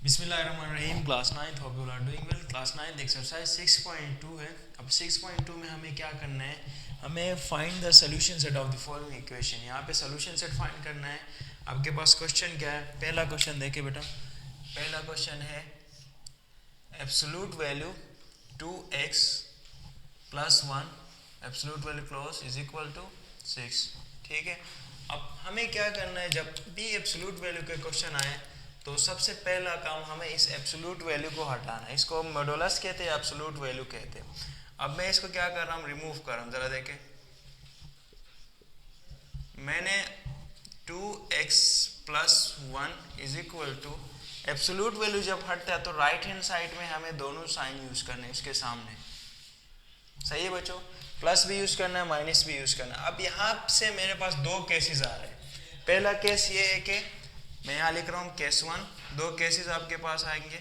बिस्मिल्लाहिर्रहमानिर्रहीम। Class 9th hope you are doing well. Class 9th exercise 6.2 है। अब 6.2 में हमें क्या करना है, हमें find the solution set of the following equation. यहाँ पे सोल्यूशन सेट फाइंड करना है। आपके पास क्वेश्चन क्या है, पहला क्वेश्चन देखिए बेटा। पहला क्वेश्चन है absolute value 2x plus 1 absolute value close is equal to 6। ठीक है, अब हमें क्या करना है, जब भी एब्सोल्यूट वैल्यू के क्वेश्चन आए तो सबसे पहला काम हमें इस एब्सोल्यूट वैल्यू को हटाना है। इसको मॉडुलस कहते हैं, एब्सोल्यूट वैल्यू कहते हैं। अब मैं इसको क्या कर रहा हूँ, रिमूव कर रहा हूँ। जरा देखें, मैंने 2x plus 1 is equal to absolute value जब हटता है तो राइट हैंड साइड में हमें दोनों साइन यूज करने हैं उसके सामने। सही है बच्चों, प्लस भी यूज करना है, माइनस भी यूज करना है। अब यहाँ से मेरे पास दो केसेस आ रहे हैं। पहला केस ये है कि मैं यहाँ लिख रहा हूँ केस 1, दो केसेस आपके पास आएंगे,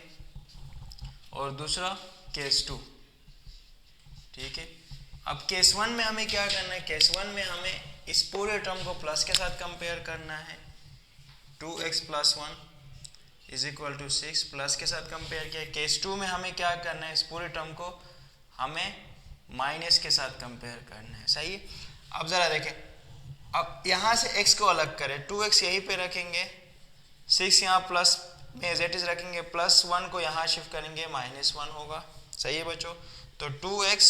और दूसरा केस 2। ठीक है, अब केस 1 में हमें क्या करना है, केस 1 में हमें इस पूरे टर्म को प्लस के साथ कंपेयर करना है। 2x plus 1 is equal to 6 plus के साथ कंपेयर किया। केस 2 में हमें क्या करना है, इस पूरे टर्म को हमें माइनस के साथ कंपेयर करना है। सही, अब जरा देखें, अब यहाँ से x को अलग करें, 2x यहीं पे रखेंगे, 6 यहाँ प्लस में एज इट इज रखेंगे, प्लस 1 को यहाँ शिफ्ट करेंगे, माइनस 1 होगा। सही है बच्चों, तो 2x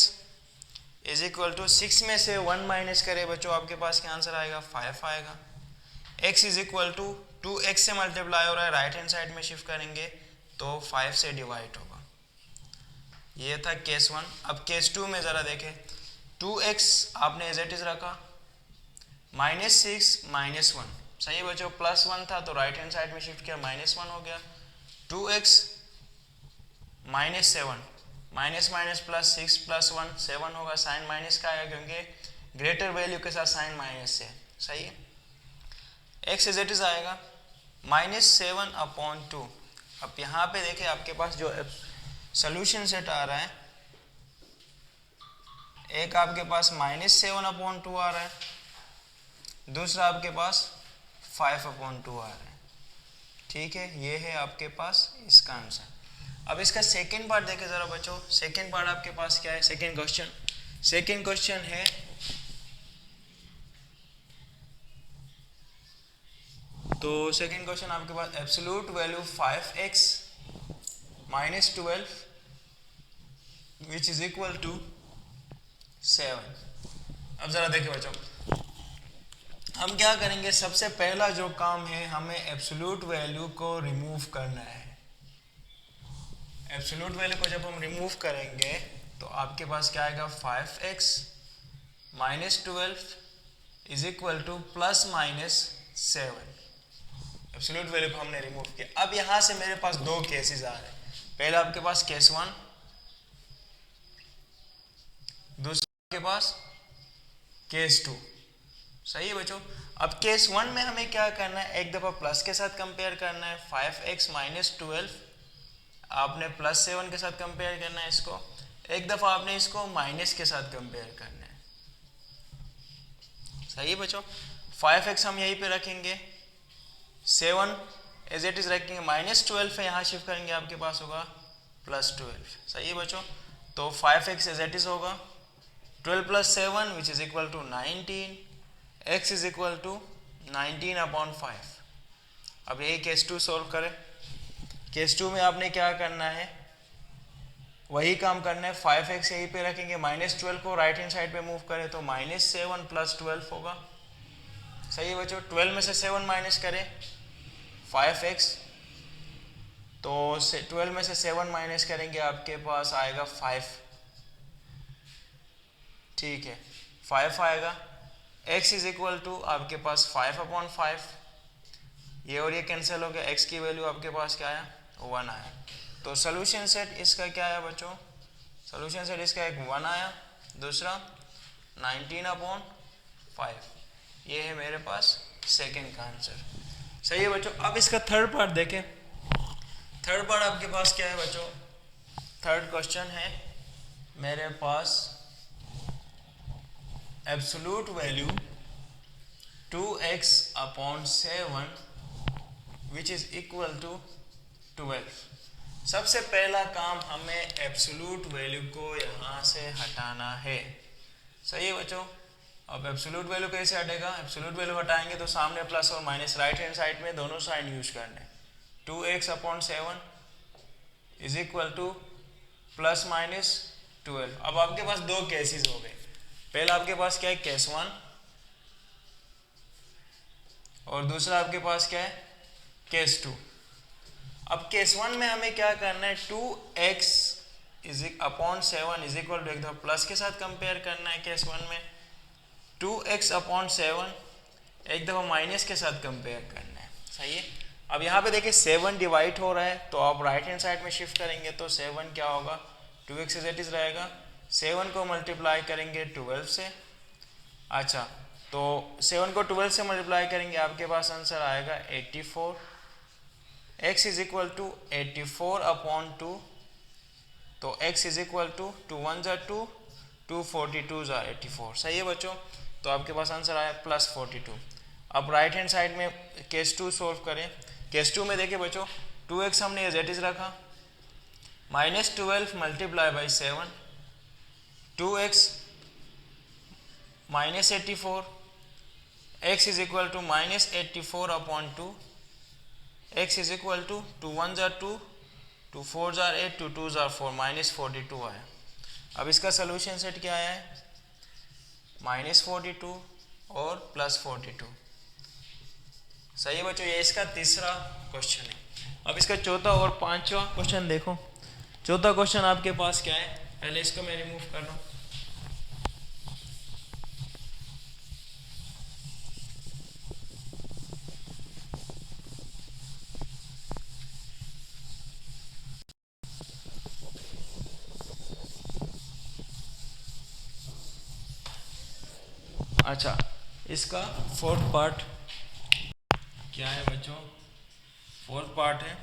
इज इक्वल टू 6 में से 1 माइनस करें बच्चों, आपके पास क्या आंसर आएगा, 5 आएगा। x is equal to 2x से मल्टीप्लाई हो रहा है, राइट हैंड साइड में शिफ्ट करेंगे तो 5 से डिवाइड होगा। ये था केस 1। अब केस 2 में ज़रा देखें, 2x आपने एज इट इज रखा, माइनस 6 माइनस 1। सही है बच्चों, प्लस 1 था तो राइट हैंड साइड में शिफ्ट किया, माइनस 1 हो गया। 2x minus 7, minus minus plus 6 plus 1 7 होगा। साइन माइनस का आएगा क्योंकि ग्रेटर वैल्यू के साथ साइन माइनस से। सही है, x एज इट इज आएगा माइनस 7 अपॉन 2। अब यहाँ पे देखें, आपके पास जो सोल्यूशन सेट आ रहा है, एक आपके पास माइनस 7 अपॉन 2 आ रहा है, दूसरा आपके पास 5 अपॉन 2 आ रहा है। ठीक है, ये है आपके पास इसका आंसर। अब इसका सेकंड पार्ट देखें जरा बच्चों। सेकंड पार्ट आपके पास क्या है, सेकंड क्वेश्चन। सेकंड क्वेश्चन है तो सेकंड क्वेश्चन आपके पास absolute value 5x minus 12 which is equal to 7। अब जरा देखिए बच्चों, हम क्या करेंगे, सबसे पहला जो काम है, हमें एब्सोल्यूट वैल्यू को रिमूव करना है। एब्सोल्यूट वैल्यू को जब हम रिमूव करेंगे तो आपके पास क्या आएगा, 5x minus 12 is equal two plus minus 7। Absolute value को हमने रिमूव किया। अब यहां से मेरे पास दो केसेस आ रहे हैं। पहला आपके पास केस 1, दूसरा आपके पास केस 2। सही है बच्चों, अब केस 1 में हमें क्या करना है, एक दफा प्लस के साथ कंपेयर करना है। 5x माइनस 12 आपने प्लस 7 के साथ कंपेयर करना है इसको, एक दफा आपने इसको माइनस के साथ कंपेयर करना है। सही है बच्चों, 5x हम यहीं पे रखेंगे, 7 एज इट इज रखेंगे, माइनस 12 है यहाँ शिफ्ट करेंगे, आपके पास होगा प्लस 12। सही है बच्चों, तो 5x एज इट इज होगा 12 plus 7 which is equal to 19, x is equal to 19 upon 5। अब यही केस 2 सोल्व करें। केस 2 में आपने क्या करना है, वही काम करना है। 5x यहीं पे रखेंगे, माइनस 12 को राइट हैंड साइड पे मूव करें तो माइनस 7 प्लस 12 होगा। सही है बच्चों, 12 में से 7 माइनस करें 5x, तो 12 में से 7 माइनस करेंगे, आपके पास आएगा 5। ठीक है, 5 आएगा। x इज इक्वल टू आपके पास 5 अपॉन 5, ये और ये कैंसिल हो गया, x की वैल्यू आपके पास क्या आया, 1 आया। तो सोल्यूशन सेट इसका क्या आया बच्चों, सोल्यूशन सेट इसका एक 1 आया, दूसरा 19 अपॉन 5। ये है मेरे पास सेकंड का आंसर। सही है बच्चों, अब इसका थर्ड पार्ट देखें। थर्ड पार्ट आपके पास क्या है बच्चों, थर्ड क्वेश्चन है मेरे पास absolute value 2x upon 7 which is equal to 12। सबसे पहला काम हमें एब्सोल्यूट वैल्यू को यहाँ से हटाना है। सही है बच्चों। अब एब्सोल्यूट वैल्यू कैसे हटेगा? एब्सोल्यूट वैल्यू हटाएंगे तो सामने प्लस और माइनस राइट हैंड साइड में दोनों साइन यूज करने। 2x/7 is equal two plus minus 12। अब आपके पास दो केसेस हो गए। पहला आपके पास क्या है? केस 1, और दूसरा आपके पास क्या है? केस 2। अब केस 1 में हमें क्या करना है? 2x/7 इज इक्वल टू, एक दफा प्लस के साथ कंपेयर करना है। केस 1 में 2x/7 एक दफा माइनस के साथ कंपेयर करना है। सही है। अब यहाँ पे देखिए 7 डिवाइड हो रहा है, तो आप राइट हैंड साइड में शिफ्ट करेंगे तो 7 क्या होगा? 2x एज इट इज रहेगा। 7 को मल्टीप्लाई करेंगे 12 से। अच्छा, तो 7 को 12 से मल्टीप्लाई करेंगे, आपके पास आंसर आएगा 84। x is equal to 84/2। तो x इज इक्वल टू 2 1 ज़ा 2, 2 42 ज़ा 84। सही है बच्चों। तो आपके पास आंसर आया प्लस 42। अब राइट हैंड साइड में केस 2 सोल्व करें। केस 2 में देखिए बच्चों 2x हमने एज इट इज रखा, -12 multiply by 7, 2x -84, x is equal to -84/2, x is equal to 2 1 ज़ा 2, 2 4 ज़ा 8, 2 2 ज़ा 4, -42 आया। अब इसका सोल्यूशन सेट क्या आया है? -42 और +42। सही है बच्चों। ये इसका तीसरा क्वेश्चन है। अब इसका चौथा और पांचवा क्वेश्चन देखो। चौथा क्वेश्चन आपके पास क्या है? पहले इसको मैं रिमूव कर रहा हूँ। अच्छा, इसका फोर्थ पार्ट क्या है बच्चों? फोर्थ पार्ट है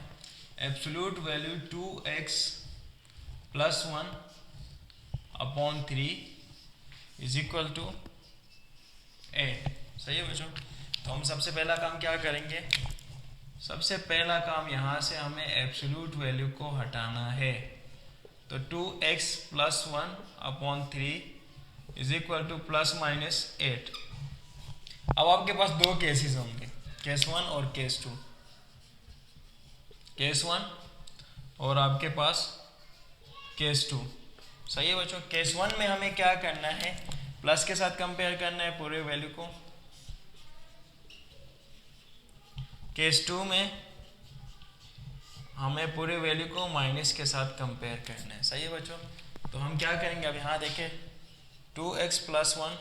absolute value 2x+1/3 is equal to 8। सही है बच्चों। तो हम सबसे पहला काम क्या करेंगे? सबसे पहला काम यहाँ से हमें एब्सोल्यूट वैल्यू को हटाना है। तो 2x+1/3 इज इक्वल टू ±8। अब आपके पास दो केसेस होंगे, केस 1 और केस 2। केस 1 और आपके पास केस 2। सही है बच्चों। केस 1 में हमें क्या करना है? प्लस के साथ कंपेयर करना है पूरे वैल्यू को। केस 2 में हमें पूरे वैल्यू को माइनस के साथ कंपेयर करना है। सही है बच्चों। तो हम क्या करेंगे? अब यहाँ देखें 2x+1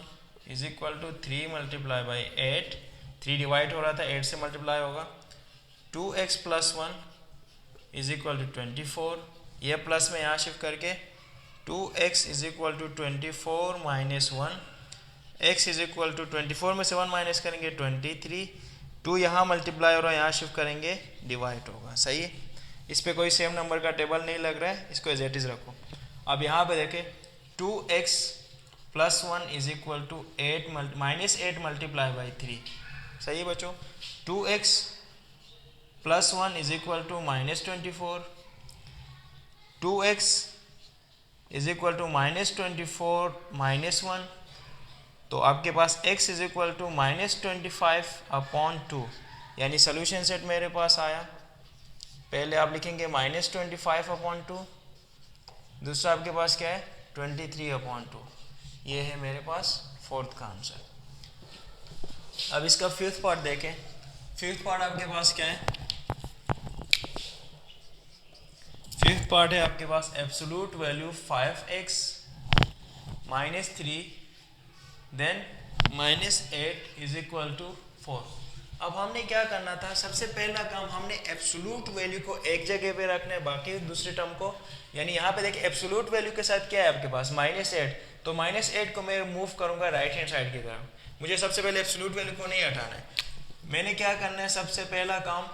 is equal to 3 multiply by 8। 3 divide हो रहा था, 8 से मल्टीप्लाई होगा। 2x+1 is equal to 24। ये प्लस में यहाँ शिफ्ट करके 2x is equal to 24 - 1। x is equal to 24 में से 1 माइनस करेंगे 23। 2 यहाँ मल्टीप्लाई हो रहा है, यहाँ शिफ्ट करेंगे डिवाइड होगा। सही है। इस पर कोई सेम नंबर का टेबल नहीं लग रहा है, इसको एज इट इज रखो। अब यहाँ पे देखें 2x+1 is equal to -8 multiply by 3। सही है बच्चों। 2x+1 is equal to -24। 2x is equal to -24 - 1। तो आपके पास x इज इक्वल टू -25/2, यानी सोल्यूशन सेट मेरे पास आया। पहले आप लिखेंगे -25/2, दूसरा आपके पास क्या है? 23/2। ये है मेरे पास फोर्थ का आंसर। अब इसका फिफ्थ पार्ट देखें। फिफ्थ पार्ट आपके पास क्या है? फिफ्थ पार्ट है आपके पास absolute value 5x - 3 then -8 is equal to 4। अब हमने क्या करना था? सबसे पहला काम हमने एब्सोल्यूट वैल्यू को एक जगह पे रखना है, बाकी दूसरे टर्म को, यानी यहाँ पे देखिए एब्सोल्यूट वैल्यू के साथ क्या है आपके पास? -8। तो -8 को मैं मूव करूँगा राइट हैंड साइड की तरफ। मुझे सबसे पहले एब्सोल्यूट वैल्यू को नहीं हटाना है। मैंने क्या करना है? सबसे पहला काम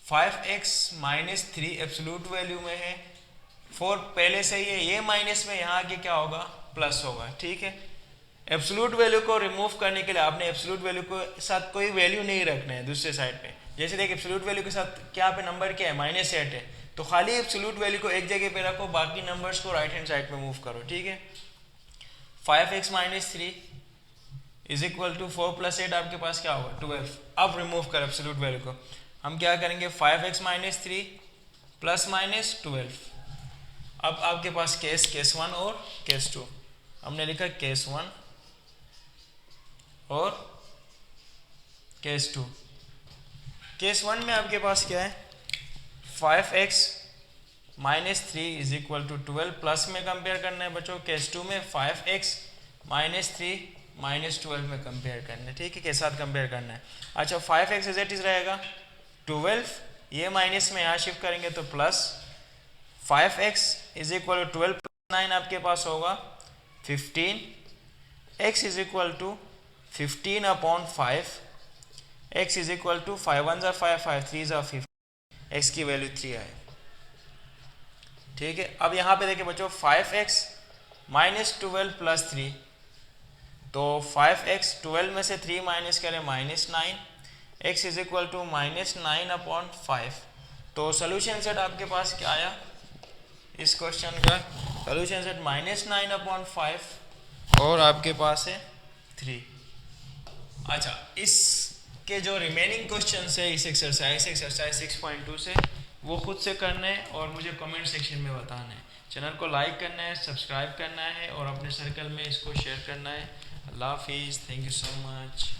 5x - 3 एब्सोल्यूट वैल्यू में है, 4 पहले से ही है, ये माइनस में यहाँ आके क्या होगा? प्लस होगा। ठीक है। एब्सोल्यूट वैल्यू को रिमूव करने के लिए आपने एब्सोल्यूट वैल्यू को साथ कोई वैल्यू नहीं रखना है दूसरे साइड पे। जैसे देख एब्सोल्यूट वैल्यू के साथ क्या पे नंबर क्या है -8 है, तो खाली एब्सोल्यूट वैल्यू को एक जगह पे रखो, बाकी नंबर्स को राइट हैंड साइड पे मूव करो, ठीक है। 5x - 3 इज इक्वल टू 4 + 8 आपके पास क्या होगा 12। अब रिमूव कर एब्सोल्यूट वैल्यू को, हम क्या करेंगे 5x - 3 + -12। अब आपके पास केस 1 और केस 2, हमने लिखा केस 1 और केस 2। केस 1 में आपके पास क्या है 5x - 3 is equal to 12, plus में कंपेयर करना है बच्चों। केस 2 में 5x - 3 -12 में कंपेयर करना है, ठीक है, के साथ कंपेयर करना है। अच्छा 5x एज इट इज रहेगा 12, ये माइनस में यहाँ शिफ्ट करेंगे तो plus 5x is equal to 12 + 9 आपके पास होगा 15, x is equal to 15/5, x is equal to 5 1 5 5 3 15, x की वैल्यू 3 आए, ठीक है। अब यहाँ पे देखिए बच्चों 5x - 12 + 3, तो 5x 12 में से 3 माइनस करें -9, x इज इक्वल टू -9/5। तो सोल्यूशन सेट आपके पास क्या आया इस क्वेश्चन का, सोल्यूशन सेट -9/5 और आपके पास है 3। अच्छा इसके जो रिमेनिंग क्वेश्चन है इस एक्सरसाइज 6.2 से, वो खुद से करना है और मुझे कमेंट सेक्शन में बताना है। चैनल को लाइक करना है, सब्सक्राइब करना है और अपने सर्कल में इसको शेयर करना है। अल्लाह हाफिज़, थैंक यू सो मच।